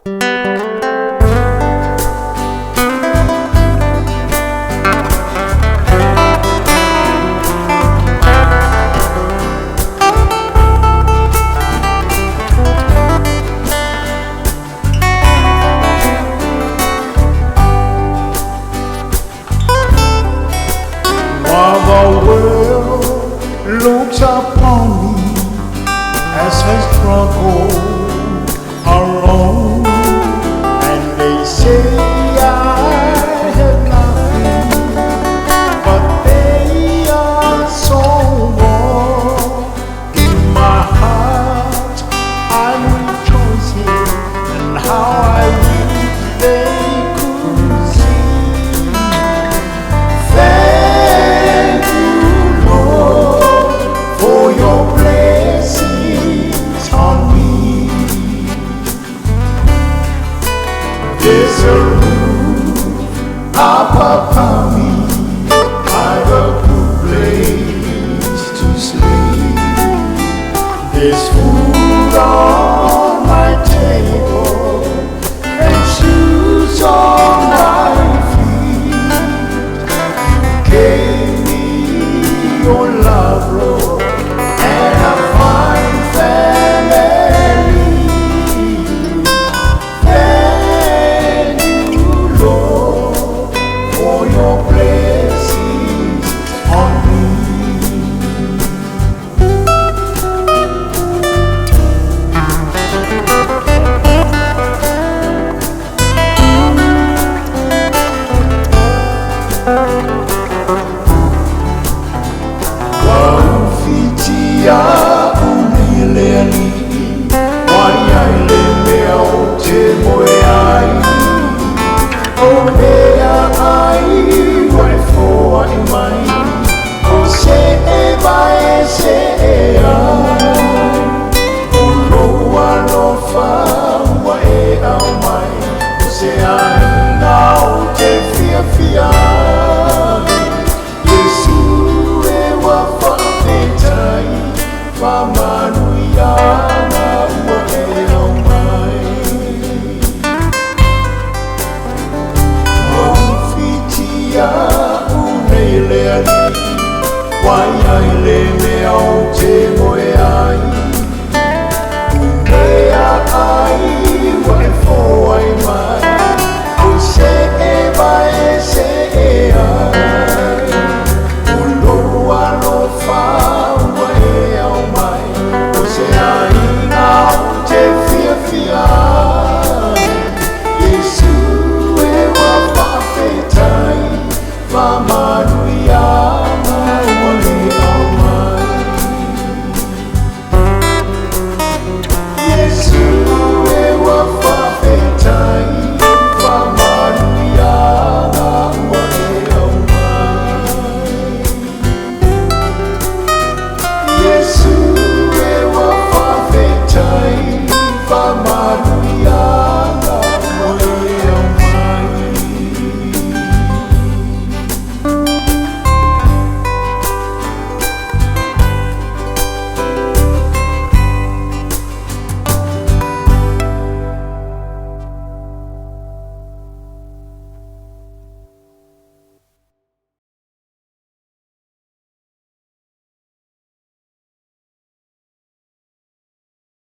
While the world looks upon me as I struggle alone, and they say I have nothing, but they are so warm. In my heart I'm rejoicing, and how I wish they could see. Thank you, Lord, for your blessings on me. There's a roof up upon me, I've a good place to sleep. There's food on my table and shoes on my feet. Gave me your love, Lord, and a fine family. Thank you, Lord, for your blessings on me. Wafitia umileni, wayaile meo te moeai. Omea ai waifoa imai, o se e vai se e ai.